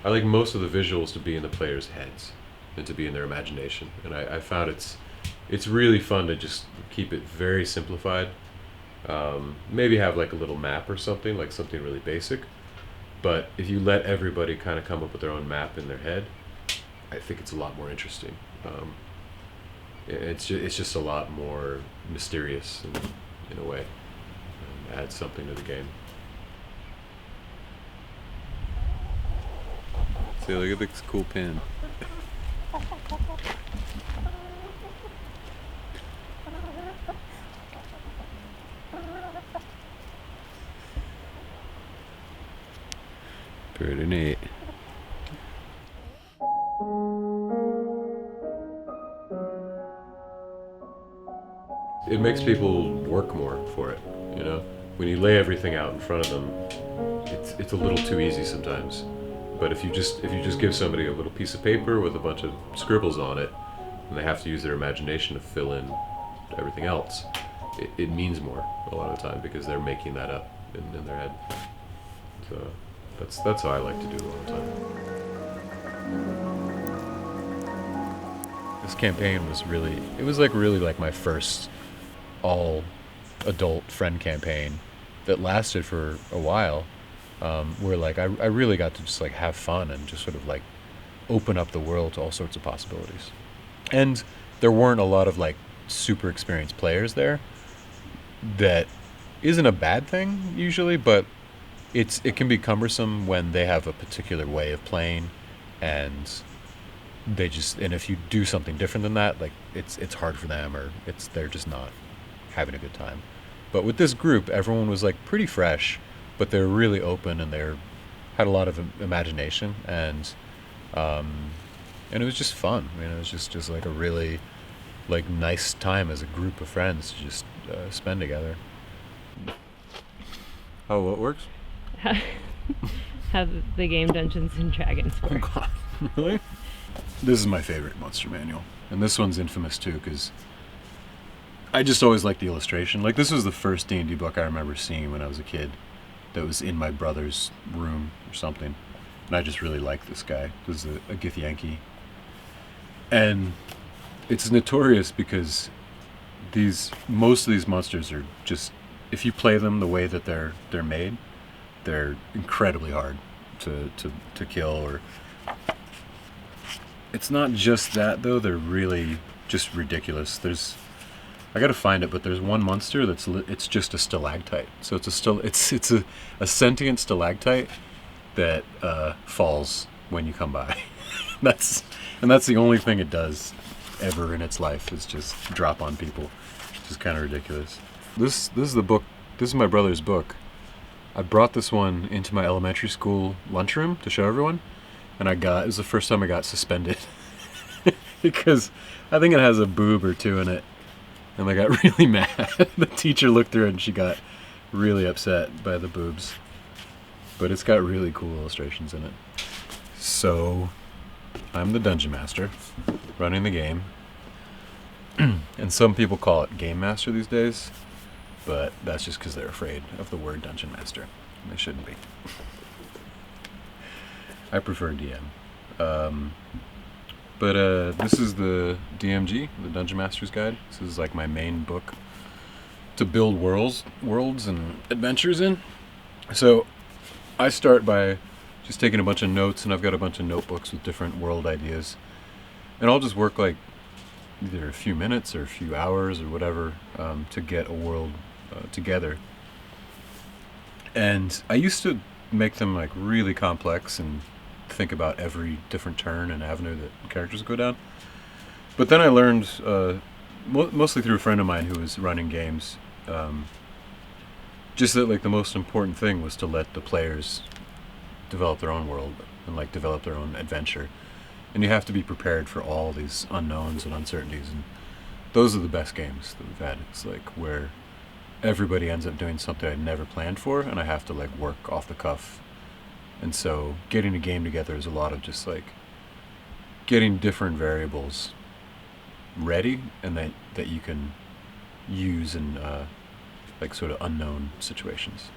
I like most of the visuals to be in the players' heads and to be in their imagination. And I found it's really fun to just keep it very simplified. Maybe have like a little map or something, like something really basic. But if you let everybody kind of come up with their own map in their head, I think it's a lot more interesting. It's just a lot more mysterious in a way. Adds something to the game. See, look at this cool pin. Pretty neat. It makes people work more for it, you know? When you lay everything out in front of them, it's a little too easy sometimes. But if you just give somebody a little piece of paper with a bunch of scribbles on it, and they have to use their imagination to fill in everything else, it means more a lot of the time because they're making that up in their head. So that's how I like to do it all the time. This campaign was really my first all adult friend campaign that lasted for a while, where like I really got to just like have fun and just sort of like open up the world to all sorts of possibilities. And there weren't a lot of like super experienced players there. That isn't a bad thing usually, but it can be cumbersome when they have a particular way of playing, and if you do something different than that, like it's hard for them, or they're just not having a good time. But with this group, everyone was like pretty fresh, but they're really open and had a lot of imagination, and it was just fun. I mean, it was just like a really like nice time as a group of friends to just spend together. Oh, what works? How the game Dungeons and Dragons work. Oh God, really? This is my favorite monster manual, and this one's infamous too because I just always liked the illustration. Like, this was the first D&D book I remember seeing when I was a kid that was in my brother's room or something, and I just really liked this guy. This is a Githyanki, and it's notorious because most of these monsters are just, if you play them the way that they're made, they're incredibly hard to kill. Or it's not just that though; they're really just ridiculous. I gotta find it, but there's one monster it's just a stalactite. So it's a sentient stalactite that falls when you come by. That's the only thing it does ever in its life, is just drop on people, which is kind of ridiculous. This is the book. This is my brother's book. I brought this one into my elementary school lunchroom to show everyone, and it was the first time I got suspended because I think it has a boob or two in it, and I got really mad. The teacher looked through it and she got really upset by the boobs, but it's got really cool illustrations in it. So I'm the dungeon master running the game, and some people call it game master these days, but that's just because they're afraid of the word dungeon master, and they shouldn't be. I prefer DM. But this is the DMG, the Dungeon Master's Guide. This is like my main book to build worlds and adventures in. So I start by just taking a bunch of notes, and I've got a bunch of notebooks with different world ideas. And I'll just work like either a few minutes or a few hours or whatever to get a world together. And I used to make them like really complex and think about every different turn and avenue that characters go down. But then I learned, mostly through a friend of mine who was running games, just that like the most important thing was to let the players develop their own world and like develop their own adventure. And you have to be prepared for all these unknowns and uncertainties, and those are the best games that we've had. It's like where everybody ends up doing something I'd never planned for, and I have to like work off the cuff. And so getting a game together is a lot of just like getting different variables ready, and that you can use in like sort of unknown situations.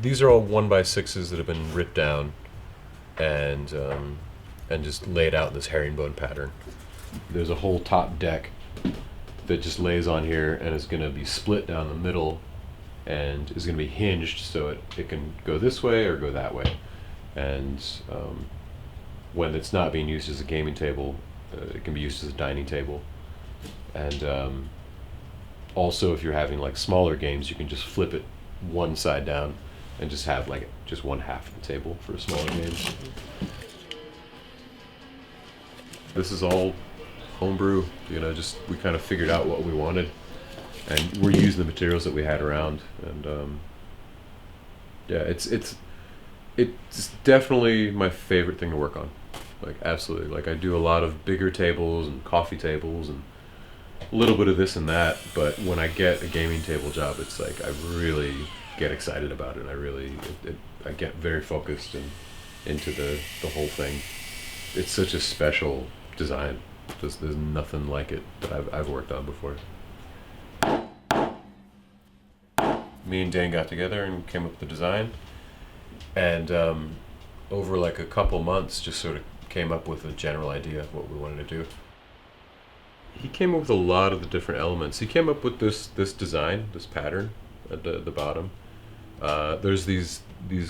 these are all 1x6s that have been ripped down and just laid out in this herringbone pattern. There's a whole top deck that just lays on here and is going to be split down the middle and is going to be hinged so it can go this way or go that way. And when it's not being used as a gaming table, it can be used as a dining table. And also, if you're having like smaller games, you can just flip it one side down and just have like just one half of the table for smaller games. This is all homebrew, just we kind of figured out what we wanted, and we're using the materials that we had around. And yeah, it's definitely my favorite thing to work on. Like, absolutely. Like, I do a lot of bigger tables and coffee tables and a little bit of this and that, but when I get a gaming table job, it's like I really get excited about it. I get very focused and into the whole thing. It's such a special design. There's nothing like it that I've worked on before. Me and Dan got together and came up with the design, and over like a couple months just sort of came up with a general idea of what we wanted to do. He came up with a lot of the different elements. He came up with this design, this pattern at the bottom. There's these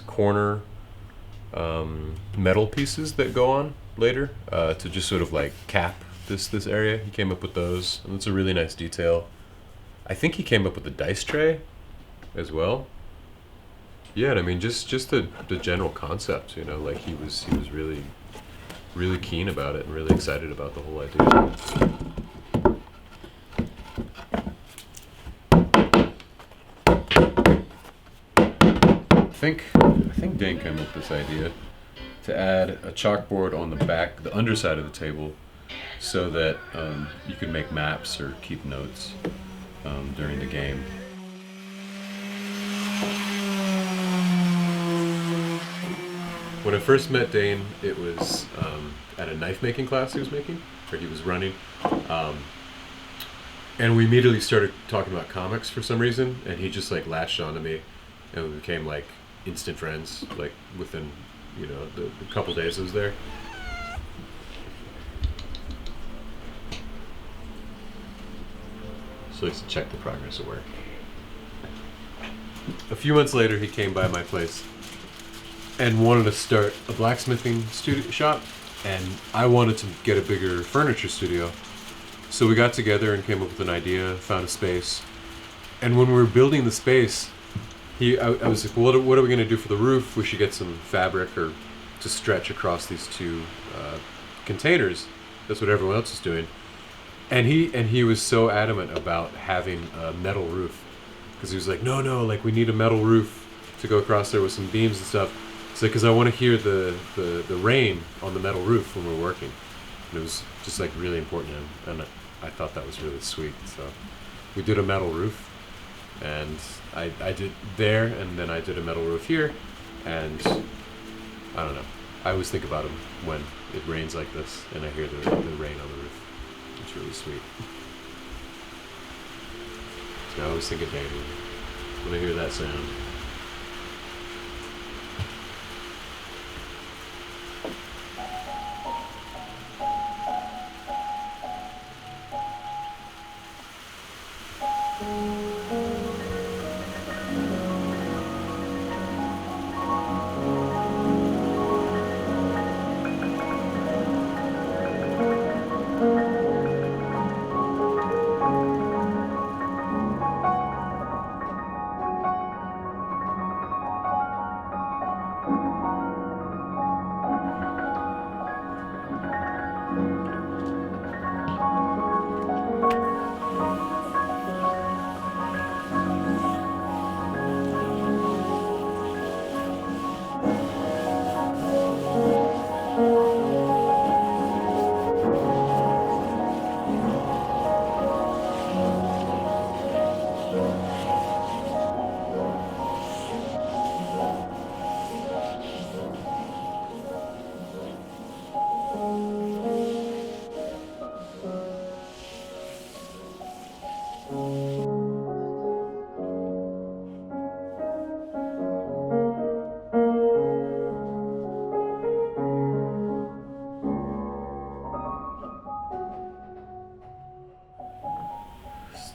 corner metal pieces that go on later to just sort of like cap this area. He came up with those, and it's a really nice detail. I think he came up with the dice tray as well. Yeah, and I mean just the general concept, like he was really keen about it and really excited about the whole idea. I think Dan came up with this idea to add a chalkboard on the underside of the table, so that you could make maps or keep notes during the game. When I first met Dane, it was at a knife making class he was running. And we immediately started talking about comics for some reason, and he just like latched onto me, and we became like instant friends, like within the couple days I was there. So let's check the progress of work. A few months later, he came by my place and wanted to start a blacksmithing shop, and I wanted to get a bigger furniture studio. So we got together and came up with an idea, found a space, and when we were building the space, I was like, well, what are we going to do for the roof? We should get some fabric or to stretch across these two containers. That's what everyone else is doing. And he was so adamant about having a metal roof, because he was like, no, like we need a metal roof to go across there with some beams and stuff. So because I want to hear the rain on the metal roof when we're working. And it was just like really important to him, and I thought that was really sweet. So we did a metal roof. And I did there, and then I did a metal roof here, and I don't know. I always think about him when it rains like this, and I hear the rain on the roof. It's really sweet. So I always think of Danny when I hear that sound.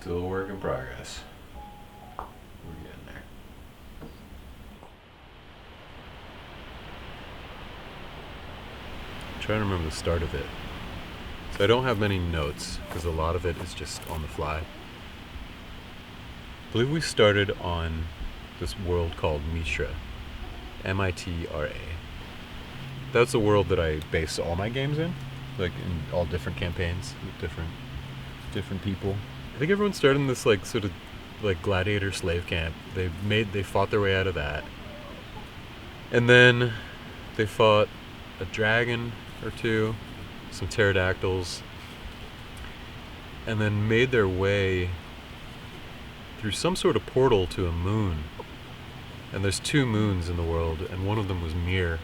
Still a work in progress. We're getting there. I'm trying to remember the start of it. So I don't have many notes because a lot of it is just on the fly. I believe we started on this world called Mitra. Mitra. That's a world that I base all my games in, like in all different campaigns with different people. I think everyone started in this like sort of like gladiator slave camp. They fought their way out of that, and then they fought a dragon or two, some pterodactyls, and then made their way through some sort of portal to a moon. And there's 2 moons in the world, and one of them was Mir.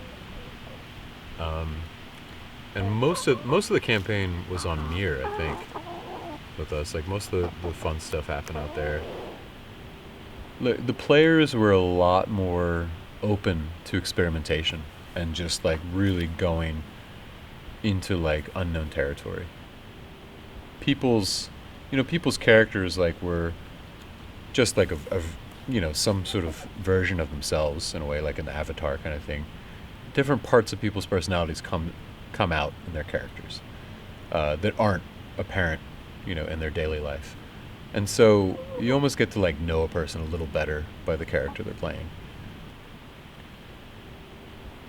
And most of the campaign was on Mir, I think, with us. Like most of the fun stuff happened out there. The players were a lot more open to experimentation and just like really going into like unknown territory. People's characters like were just like a some sort of version of themselves in a way, like an avatar kind of thing. Different parts of people's personalities come out in their characters that aren't apparent, in their daily life. And so you almost get to like know a person a little better by the character they're playing.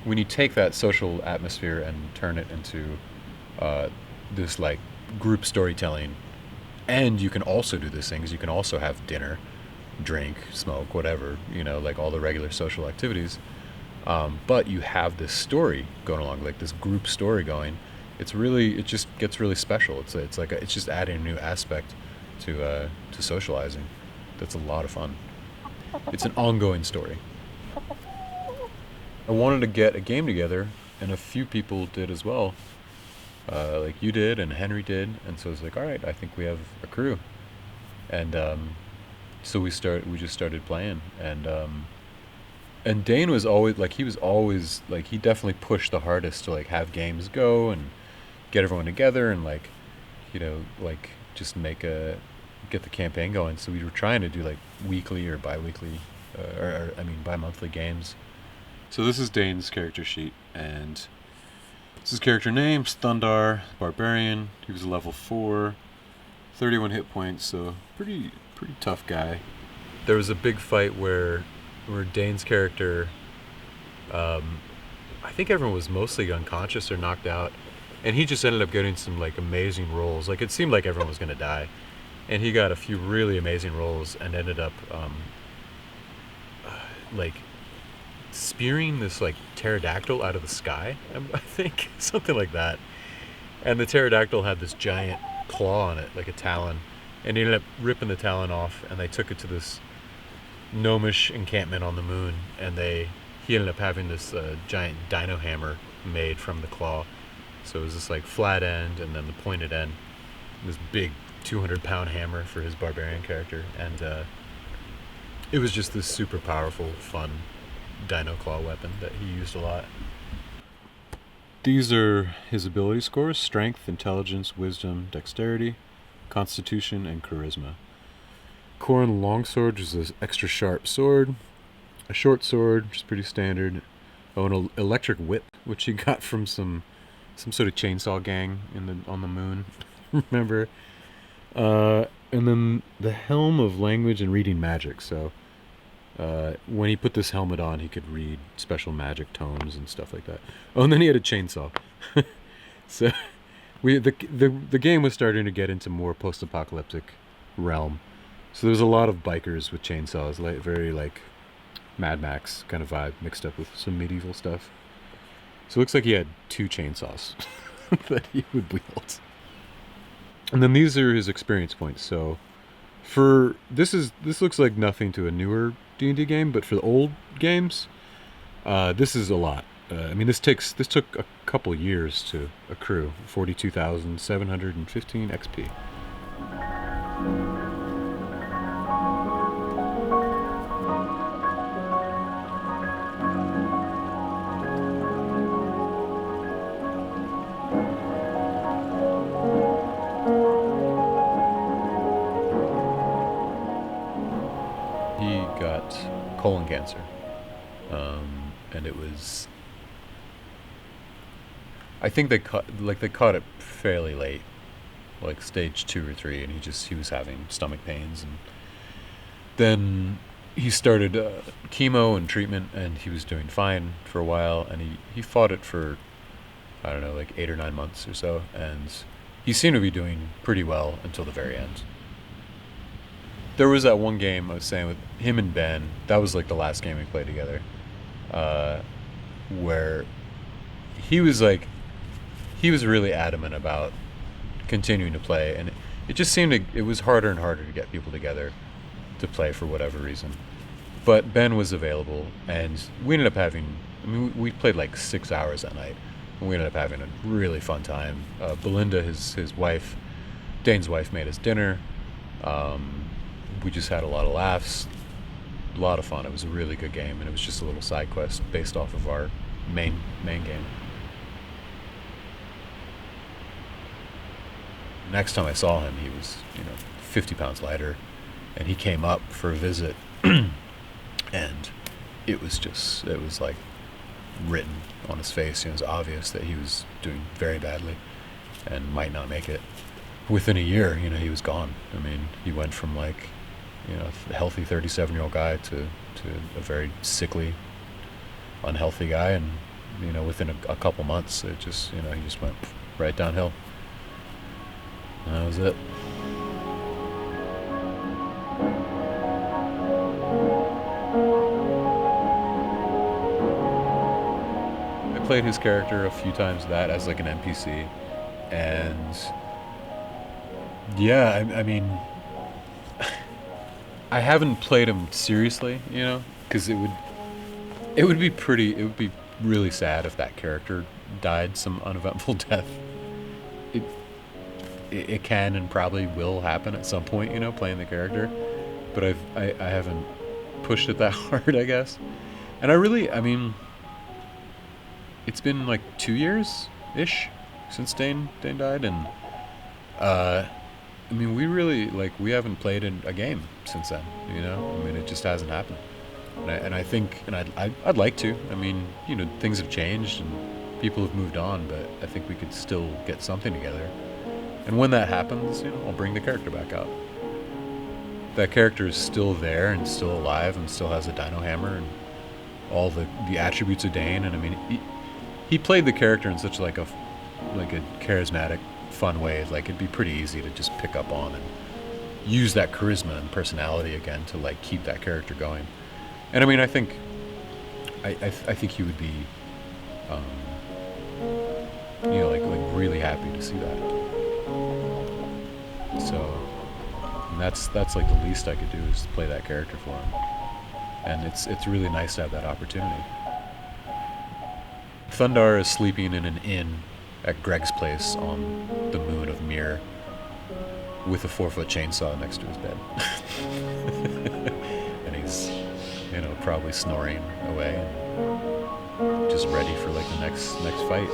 When you take that social atmosphere and turn it into this like group storytelling, and you can also do these things, you can also have dinner, drink, smoke, whatever, like all the regular social activities. But you have this story going along, like this group story going. It just gets really special. It's just adding a new aspect to socializing. That's a lot of fun. It's an ongoing story. I wanted to get a game together, and a few people did as well. Like you did, and Henry did, and so I was like, all right, I think we have a crew. And so we just started playing, and Dane was always like, he definitely pushed the hardest to like have games go and get everyone together and like, just get the campaign going. So we were trying to do like weekly or bi-weekly, bi-monthly games. So this is Dane's character sheet, and this is his character name, Thundaar, Barbarian. He was a level 4, 31 hit points, so pretty tough guy. There was a big fight where Dane's character, I think everyone was mostly unconscious or knocked out, and he just ended up getting some like amazing rolls. Like it seemed like everyone was gonna die, and he got a few really amazing rolls and ended up like spearing this like pterodactyl out of the sky, I think, something like that. And the pterodactyl had this giant claw on it, like a talon, and he ended up ripping the talon off, and they took it to this gnomish encampment on the moon, and he ended up having this giant dino hammer made from the claw. So it was this like flat end and then the pointed end, this big 200-pound hammer for his barbarian character, and it was just this super powerful, fun dino claw weapon that he used a lot. These are his ability scores: strength, intelligence, wisdom, dexterity, constitution, and charisma. Corn longsword is an extra sharp sword. A short sword, which is pretty standard. Oh, an electric whip, which he got from some sort of chainsaw gang on the moon. Remember? And then the helm of language and reading magic. So when he put this helmet on, he could read special magic tomes and stuff like that. Oh, and then he had a chainsaw. So the game was starting to get into more post-apocalyptic realm. So there's a lot of bikers with chainsaws, like very like Mad Max kind of vibe mixed up with some medieval stuff. So it looks like he had 2 chainsaws that he would wield. And then these are his experience points. So for this looks like nothing to a newer D&D game, but for the old games, this is a lot. This took a couple years to accrue. 42,715 XP. colon cancer, and it was. I think they caught it fairly late, like stage 2 or 3, and he was having stomach pains, and then he started chemo and treatment, and he was doing fine for a while, and he fought it for, I don't know, like 8 or 9 months or so, and he seemed to be doing pretty well until the very end. There was that one game I was saying with him and Ben, that was like the last game we played together, where he was really adamant about continuing to play, and it just seemed it was harder and harder to get people together to play for whatever reason. But Ben was available, and we ended up having, we played like 6 hours that night, and we ended up having a really fun time. Belinda, his wife, Dane's wife, made us dinner. We just had a lot of laughs, a lot of fun. It was a really good game, and it was just a little side quest based off of our main game. Next time I saw him, he was 50 pounds lighter, and he came up for a visit, and it was like written on his face. It was obvious that he was doing very badly and might not make it. Within a year, he was gone. I mean, he went from like a healthy 37-year-old guy to a very sickly, unhealthy guy, and within a couple months, it just he just went right downhill. And that was it. I played his character a few times as like an NPC, and yeah, I mean, I haven't played him seriously, because it would be really sad if that character died some uneventful death. It can and probably will happen at some point, playing the character, but I haven't pushed it that hard, I guess. And I mean, it's been like 2 years ish since Dane died, and I mean, we haven't played in a game since then, I mean, it just hasn't happened. And I think, and I'd like to. I mean, things have changed and people have moved on, but I think we could still get something together. And when that happens, I'll bring the character back out. That character is still there and still alive and still has a dino hammer and all the attributes of Dane. And I mean, he played the character in such like a charismatic, fun way. Like, it'd be pretty easy to just pick up on and use that charisma and personality again to like keep that character going. And I mean, I think he would be, like really happy to see that. So, and that's like the least I could do is play that character for him. And it's really nice to have that opportunity. Thundaar is sleeping in an inn at Greg's place on the moon of Mir with a 4-foot chainsaw next to his bed. And he's, probably snoring away and just ready for like the next fight.